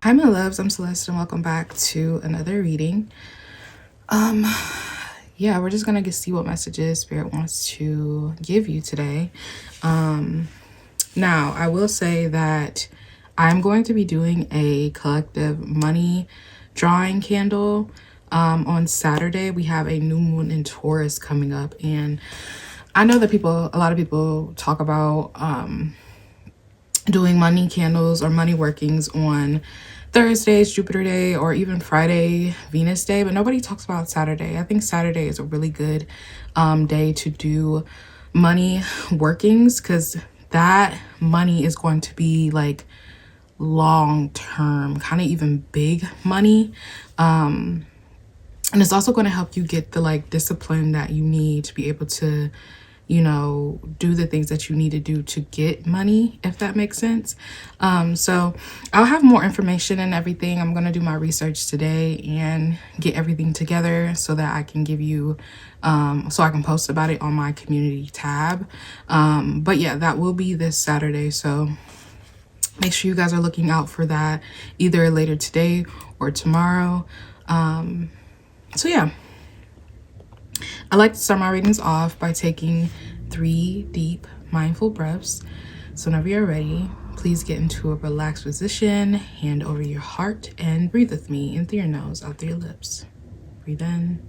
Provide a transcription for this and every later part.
Hi my loves, I'm Celeste and welcome back to another reading. Um yeah, we're just gonna see what messages Spirit wants to give you today. Now I will say that I'm going to be doing a collective money drawing candle on Saturday. We have a new moon in Taurus coming up, and I know that a lot of people talk about doing money candles or money workings on Thursdays, Jupiter Day, or even Friday, Venus Day, but nobody talks about Saturday. I think Saturday is a really good day to do money workings, because that money is going to be like long term, kind of even big money. And it's also going to help you get the like discipline that you need to be able to, you know, do the things that you need to do to get money, if that makes sense. So I'll have more information and everything. I'm going to do my research today and get everything together so that I can give you, so I can post about it on my community tab. But yeah, that will be this Saturday. So make sure you guys are looking out for that either later today or tomorrow. So yeah, I like to start my readings off by taking 3 deep mindful breaths. So whenever you're ready, please get into a relaxed position, hand over your heart, and breathe with me in through your nose, out through your lips. Breathe in.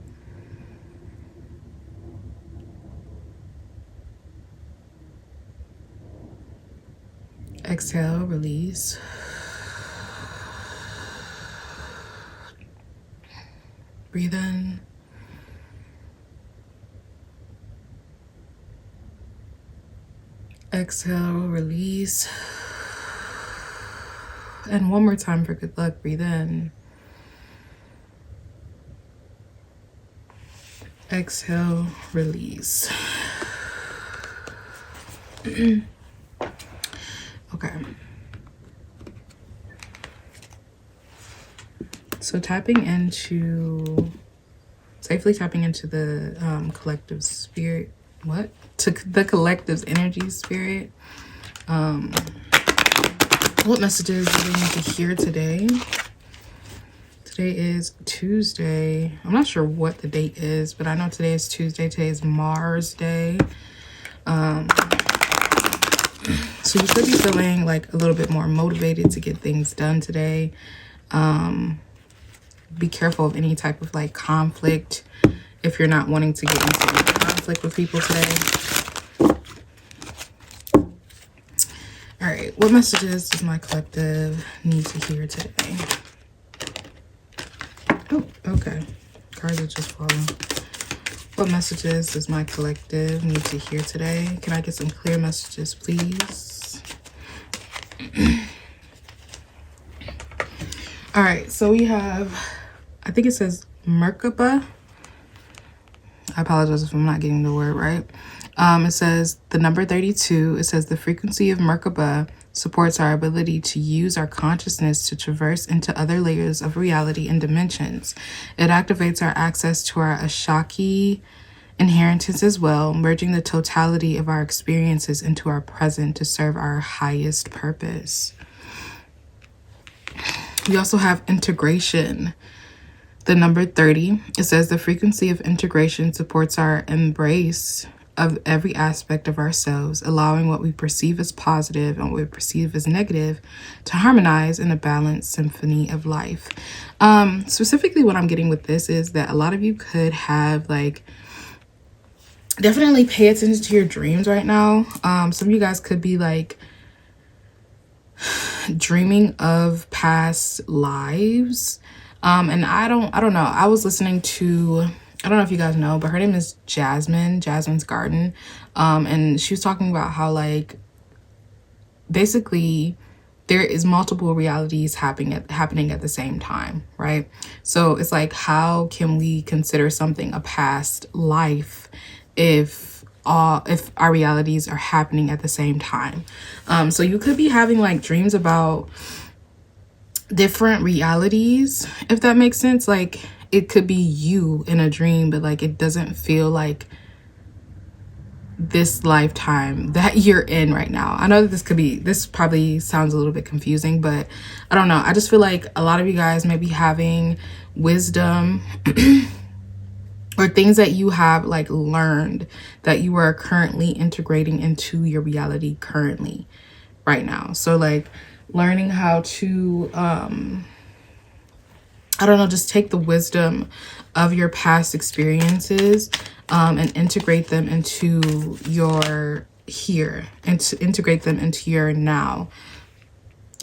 Exhale, release. Breathe in. Exhale, release. And one more time for good luck. Breathe in. Exhale, release. Okay. So safely tapping into the collective spirit, to the collective's energy spirit. What messages do we need to hear today? Today is Tuesday. I'm not sure what the date is, but I know today is Tuesday. Today is Mars Day. So you should be feeling like a little bit more motivated to get things done today. Be careful of any type of like conflict if you're not wanting to get into any conflict with people today. All right, what messages does my collective need to hear today? Oh, okay. Cards are just falling. What messages does my collective need to hear today? Can I get some clear messages, please? All right, so we have, I think it says Merkaba. I apologize if I'm not getting the word right. It says the number 32. It says the frequency of Merkaba supports our ability to use our consciousness to traverse into other layers of reality and dimensions. It activates our access to our Ashaki inheritance as well, merging the totality of our experiences into our present to serve our highest purpose. We also have integration. The number 30, it says the frequency of integration supports our embrace of every aspect of ourselves, allowing what we perceive as positive and what we perceive as negative to harmonize in a balanced symphony of life. Specifically, what I'm getting with this is that a lot of you could have like, definitely pay attention to your dreams right now. Some of you guys could be like dreaming of past lives. And I don't know. I was listening to, I don't know if you guys know, but her name is Jasmine's Garden. And she was talking about how like basically there is multiple realities happening at the same time, right? So it's like, how can we consider something a past life if our realities are happening at the same time? So you could be having like dreams about different realities, if that makes sense. Like it could be you in a dream, but like it doesn't feel like this lifetime that you're in right now. I know that this probably sounds a little bit confusing, but I don't know. I just feel like a lot of you guys may be having wisdom or things that you have like learned that you are currently integrating into your reality currently right now. So like learning how to, I don't know, just take the wisdom of your past experiences and integrate them into your here, and to integrate them into your now,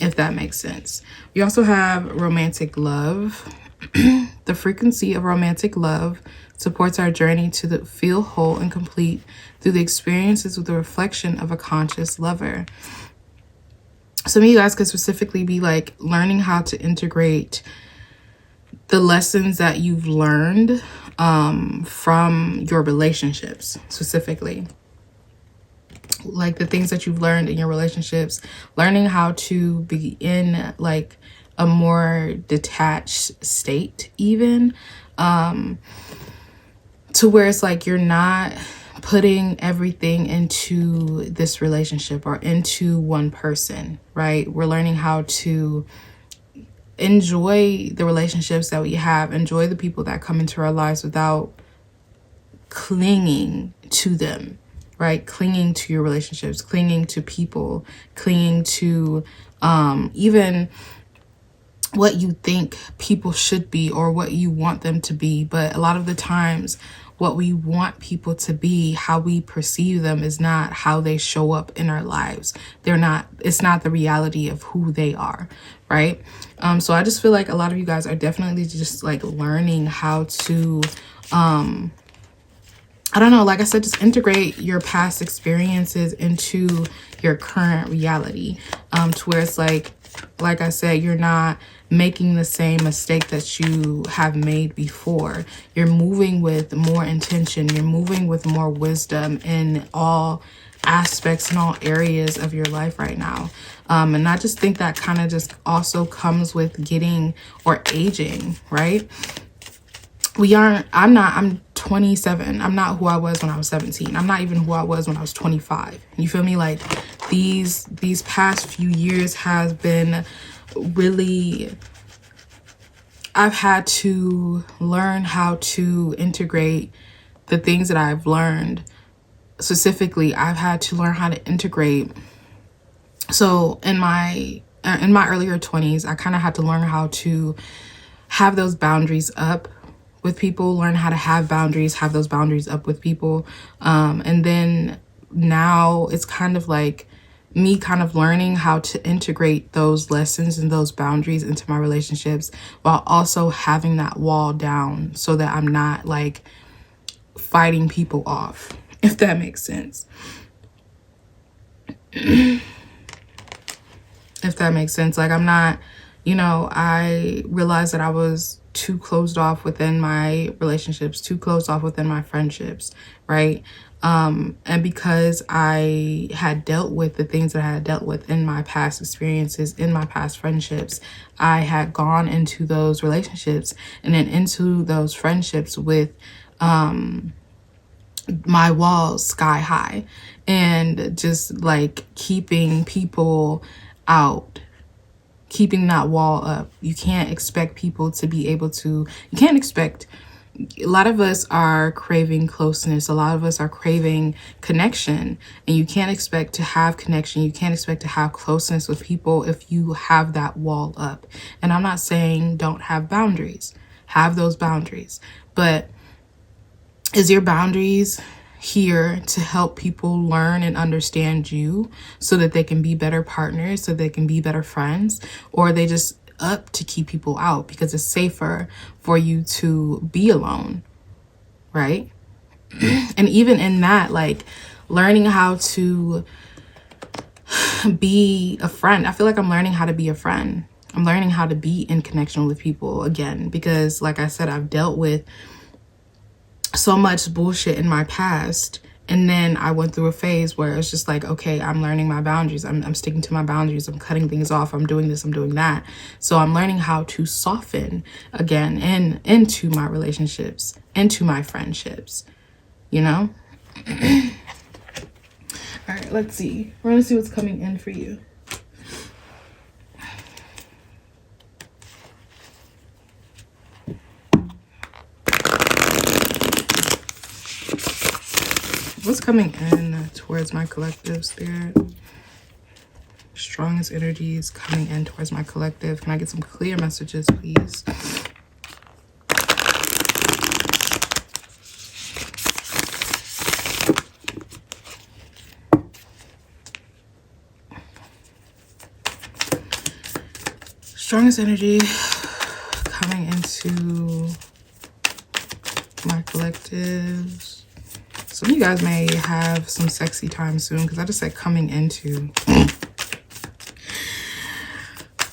if that makes sense. We also have romantic love. The frequency of romantic love supports our journey to feel whole and complete through the experiences with the reflection of a conscious lover. Some of you guys could specifically be like learning how to integrate the lessons that you've learned from your relationships, specifically. Like the things that you've learned in your relationships, learning how to be in like a more detached state, even to where it's like you're not putting everything into this relationship or into one person, right? We're learning how to enjoy the relationships that we have, enjoy the people that come into our lives without clinging to them, right? Clinging to your relationships, clinging to people, clinging to even what you think people should be or what you want them to be. But a lot of the times what we want people to be, how we perceive them, is not how they show up in our lives. It's not the reality of who they are, right? So I just feel like a lot of you guys are definitely just like learning how to, I don't know, like I said, just integrate your past experiences into your current reality, to where it's like I said, you're not making the same mistake that you have made before. You're moving with more intention. You're moving with more wisdom in all aspects and all areas of your life right now. And I just think that kind of just also comes with getting or aging, right? I'm 27. I'm not who I was when I was 17. I'm not even who I was when I was 25. You feel me? Like these past few years has been really, I've had to learn how to integrate the things that I've learned. Specifically, I've had to learn how to integrate. So in my earlier 20s, I kind of had to learn how to have those boundaries up with people, learn how to have boundaries, have those boundaries up with people. And then now it's kind of like me kind of learning how to integrate those lessons and those boundaries into my relationships while also having that wall down so that I'm not like fighting people off, if that makes sense. If that makes sense. Like I'm not, I realized that I was too closed off within my relationships, too closed off within my friendships, right? And because I had dealt with the things that I had dealt with in my past experiences, in my past friendships, I had gone into those relationships and then into those friendships with my walls sky high and just like keeping people out, keeping that wall up. You can't expect people to be able to, you can't expect, a lot of us are craving closeness. A lot of us are craving connection, and you can't expect to have connection. You can't expect to have closeness with people if you have that wall up. And I'm not saying don't have boundaries, have those boundaries, but is your boundaries here to help people learn and understand you so that they can be better partners, so they can be better friends, or are they just up to keep people out because it's safer for you to be alone, right? And even in that, like learning how to be a friend, I feel like I'm learning how to be a friend. I'm learning how to be in connection with people again, because like I said, I've dealt with so much bullshit in my past. And then I went through a phase where it's just like, okay, I'm learning my boundaries. I'm sticking to my boundaries. I'm cutting things off. I'm doing this. I'm doing that. So I'm learning how to soften again and into my relationships, into my friendships, right, let's see. We're gonna see what's coming in for you. What's coming in towards my collective, Spirit? Strongest energies coming in towards my collective. Can I get some clear messages, please? Strongest energy coming into my collectives. Some of you guys may have some sexy time soon because I just said coming into.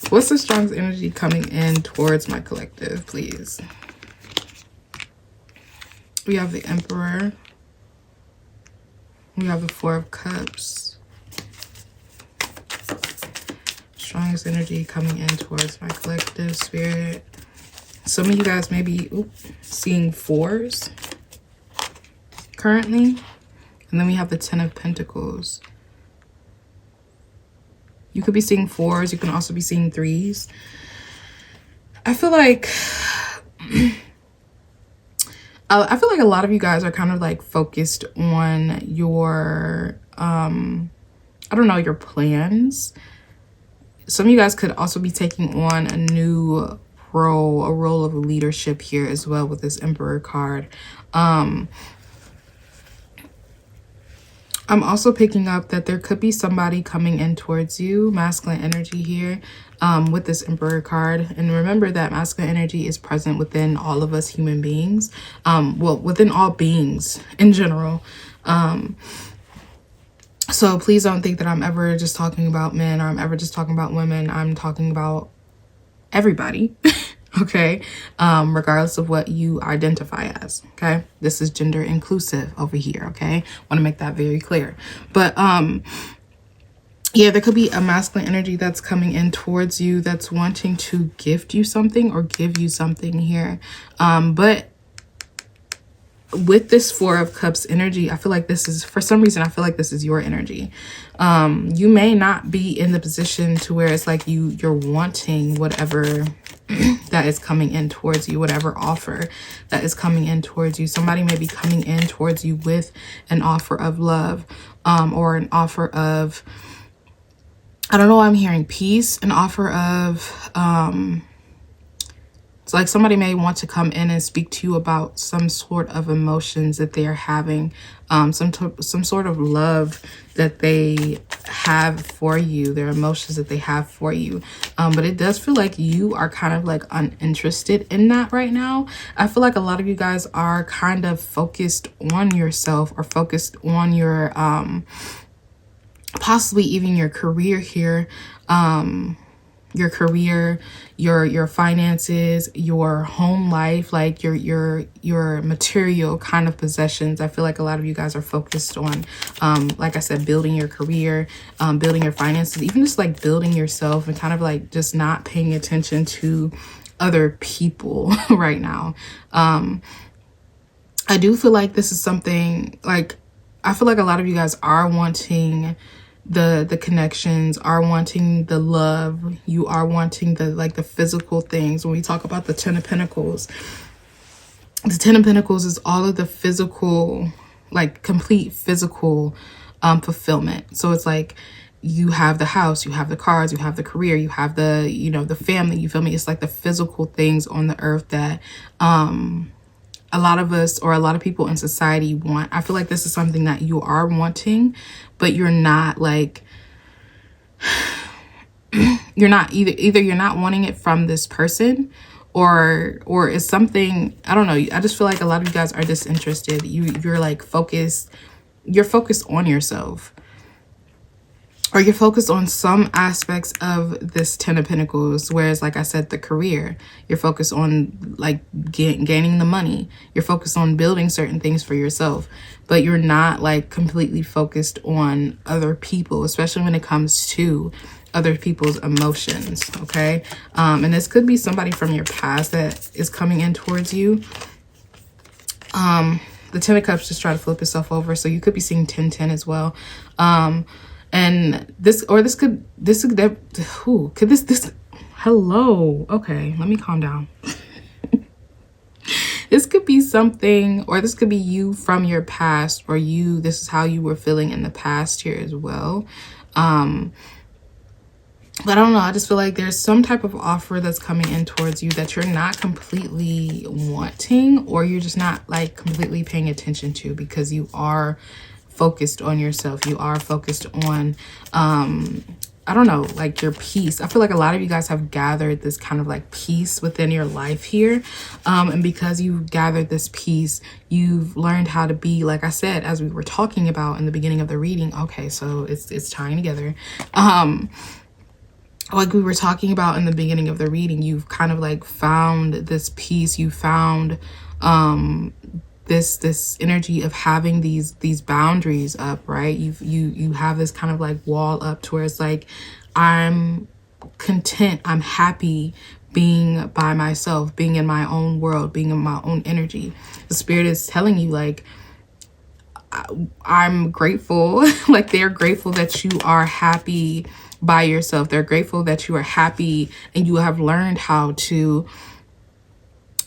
What's the strongest energy coming in towards my collective, please? We have the Emperor. We have the Four of Cups. Strongest energy coming in towards my collective, Spirit. Some of you guys may be seeing fours currently. And then we have the Ten of Pentacles. You could be seeing fours. You can also be seeing threes. I feel like a lot of you guys are kind of like focused on your, I don't know, your plans. Some of you guys could also be taking on a new role, a role of leadership here as well with this Emperor card. I'm also picking up that there could be somebody coming in towards you, masculine energy here, with this Emperor card. And remember that masculine energy is present within all of us human beings. Well, within all beings in general. So please don't think that I'm ever just talking about men or I'm ever just talking about women. I'm talking about everybody. Okay, regardless of what you identify as. Okay, this is gender inclusive over here. Okay, want to make that very clear. But yeah, there could be a masculine energy that's coming in towards you that's wanting to gift you something or give you something here. But with this Four of Cups energy, I feel like this is, for some reason, I feel like this is your energy. You may not be in the position to where it's like you're wanting whatever that is coming in towards you, whatever offer that is coming in towards you. Somebody may be coming in towards you with an offer of love, or an offer of, I don't know why I'm hearing peace, an offer of, it's like somebody may want to come in and speak to you about some sort of emotions that they are having, some sort of love that they have for you, their emotions that they have for you. But it does feel like you are kind of like uninterested in that right now. I feel like a lot of you guys are kind of focused on yourself or focused on your, possibly even your career here. Your career, your finances, your home life, like your material kind of possessions. I feel like a lot of you guys are focused on, like I said, building your career, building your finances, even just like building yourself and kind of like just not paying attention to other people right now. I do feel like this is something like, I feel like a lot of you guys are wanting the connections, are wanting the love, you are wanting the like the physical things. When we talk about the Ten of Pentacles, the Ten of Pentacles is all of the physical, like complete physical fulfillment. So it's like you have the house, you have the cars, you have the career, you have the, you know, the family, you feel me? It's like the physical things on the earth that a lot of us or a lot of people in society want. I feel like this is something that you are wanting, but you're not like, you're not either you're not wanting it from this person, or it's something, I don't know. I just feel like a lot of you guys are disinterested. You're like focused, you're focused on yourself, or you're focused on some aspects of this Ten of Pentacles. Whereas, like I said, the career, you're focused on like gaining the money. You're focused on building certain things for yourself, but you're not like completely focused on other people, especially when it comes to other people's emotions. Okay. And this could be somebody from your past that is coming in towards you. the 10 of Cups just try to flip itself over. So you could be seeing 10-10 as well. And this could hello. Okay, let me calm down. This could be something, or this could be you from your past, or this is how you were feeling in the past here as well. But I don't know, I just feel like there's some type of offer that's coming in towards you that you're not completely wanting, or you're just not like completely paying attention to, because you are focused on yourself. You are focused on, I don't know, like your peace. I feel like a lot of you guys have gathered this kind of like peace within your life here. And because you've gathered this peace, you've learned how to be, like I said, as we were talking about in the beginning of the reading. Okay, so it's tying together. Like we were talking about in the beginning of the reading, you've kind of like found this peace. You found this energy of having these boundaries up, right? You have this kind of like wall up to where it's like, I'm content, I'm happy being by myself, being in my own world, being in my own energy. The spirit is telling you like, I'm grateful. Like they're grateful that you are happy by yourself. They're grateful that you are happy and you have learned how to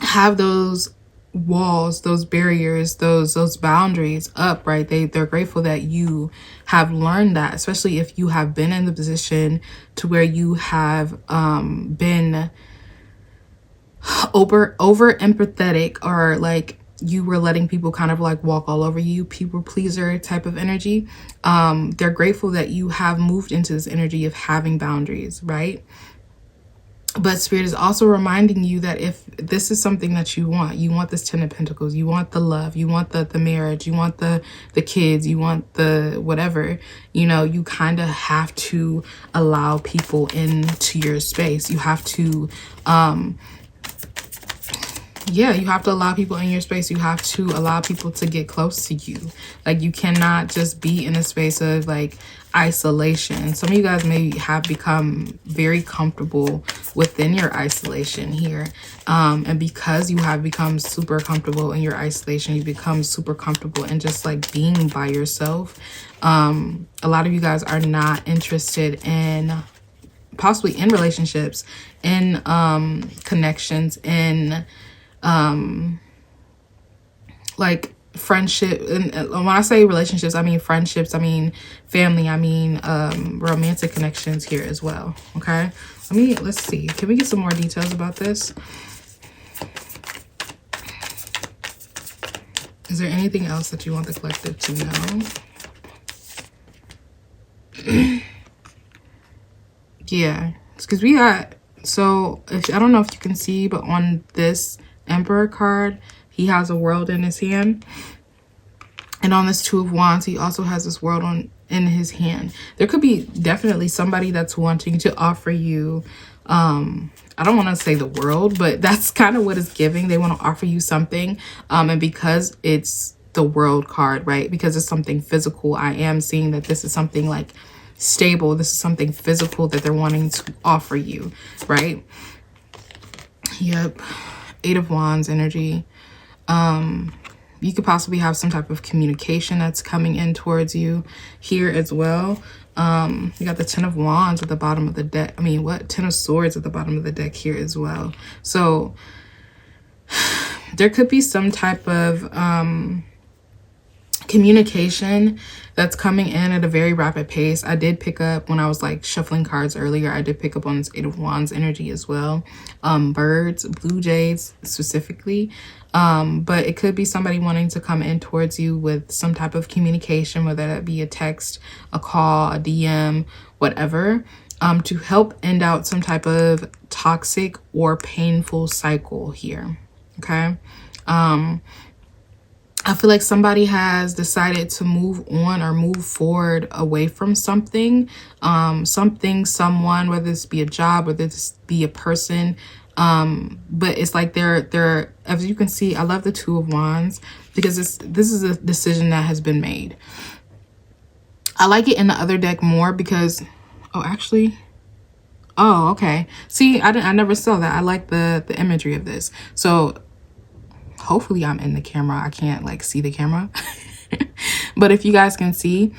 have those walls, those barriers, those boundaries up, right? They're grateful that you have learned that, especially if you have been in the position to where you have been over empathetic, or like you were letting people kind of like walk all over you, people pleaser type of energy. They're grateful that you have moved into this energy of having boundaries, right? But Spirit is also reminding you that if this is something that you want this 10 of Pentacles, you want the love, you want the marriage, you want the kids, you want the whatever, you know, you kind of have to allow people into your space. You have to, yeah, you have to allow people in your space. You have to allow people to get close to you. Like you cannot just be in a space of like isolation. Some of you guys may have become very comfortable within your isolation here. And because you have become super comfortable in your isolation, you become super comfortable in just like being by yourself. A lot of you guys are not interested in possibly in relationships, in connections, in like friendship. And when I say relationships, I mean friendships, I mean family, I mean romantic connections here as well. Okay, let's see, can we get some more details about this? Is there anything else that you want the collective to know? Yeah, because we got, so if I don't know if you can see, but on this Emperor card, he has a world in his hand, and on this 2 of Wands, he also has this world in his hand. There could be definitely somebody that's wanting to offer you, I don't want to say the world, but that's kind of what it's giving. They want to offer you something, and because it's the World card, right, because it's something physical, I am seeing that this is something like stable. This is something physical that they're wanting to offer you, right? Yep. 8 of Wands energy. You could possibly have some type of communication that's coming in towards you here as well. You got the 10 of Wands at the bottom of the deck. I mean, what? 10 of Swords at the bottom of the deck here as well. So there could be some type of communication that's coming in at a very rapid pace. I did pick up when I was like shuffling cards earlier, I did pick up on this 8 of Wands energy as well. Birds, blue jays specifically. But it could be somebody wanting to come in towards you with some type of communication, whether that be a text, a call, a DM, whatever, to help end out some type of toxic or painful cycle here. Okay. I feel like somebody has decided to move on or move forward away from something, someone, whether this be a job, whether this be a person. But it's like they're, as you can see, I love the 2 of Wands because this is a decision that has been made. I like it in the other deck more because, okay. See, I never saw that. I like the imagery of this. So hopefully I'm in the camera. I can't like see the camera. But if you guys can see,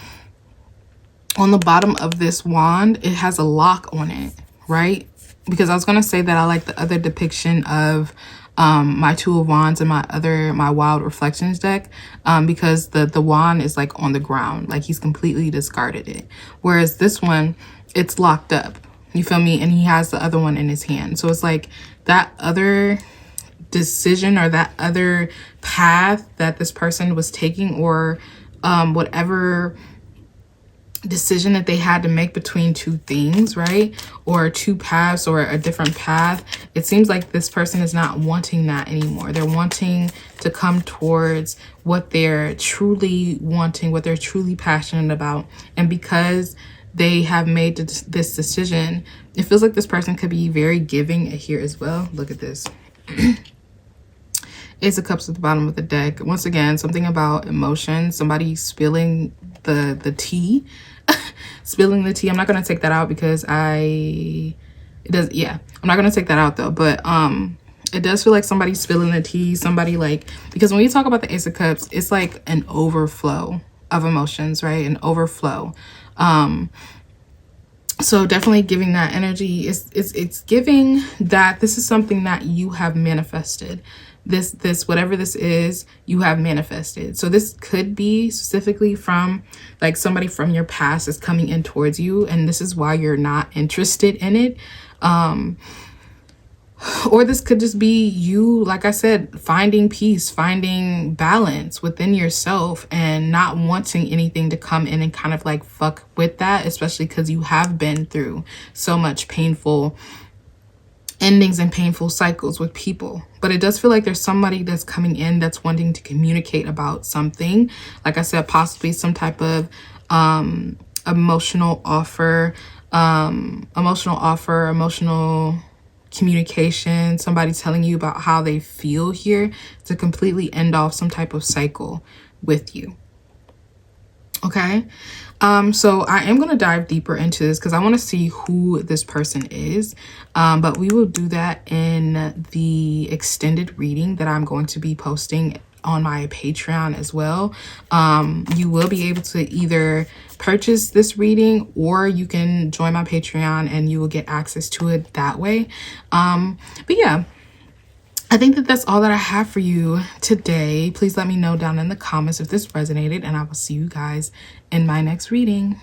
on the bottom of this wand, it has a lock on it, right? Because I was going to say that I like the other depiction of my Two of Wands and my Wild Reflections deck, because the wand is like on the ground, like he's completely discarded it. Whereas this one, it's locked up, you feel me? And he has the other one in his hand. So it's like that other decision or that other path that this person was taking, or whatever decision that they had to make between two things, right? Or two paths or a different path. It seems like this person is not wanting that anymore. They're wanting to come towards what they're truly wanting, what they're truly passionate about. And because they have made this decision, it feels like this person could be very giving here as well. Look at this. Ace of Cups at the bottom of the deck. Once again, something about emotion. Somebody spilling the tea. Spilling the tea. I'm not going to take that out because I'm not going to take that out though. But it does feel like somebody spilling the tea. Somebody like, because when you talk about the Ace of Cups, it's like an overflow of emotions, right? An overflow. So definitely giving that energy. It's giving that this is something that you have manifested. This whatever this is, you have manifested. So this could be specifically from like somebody from your past is coming in towards you, and this is why you're not interested in it. Or this could just be you, like I said, finding peace, finding balance within yourself, and not wanting anything to come in and kind of like fuck with that, especially because you have been through so much painful endings and painful cycles with people. But it does feel like there's somebody that's coming in that's wanting to communicate about something. Like I said, possibly some type of emotional communication, somebody telling you about how they feel here to completely end off some type of cycle with you. Okay. So I am going to dive deeper into this because I want to see who this person is. But we will do that in the extended reading that I'm going to be posting on my Patreon as well. You will be able to either purchase this reading or you can join my Patreon and you will get access to it that way. But yeah, I think that that's all that I have for you today. Please let me know down in the comments if this resonated, and I will see you guys in my next reading.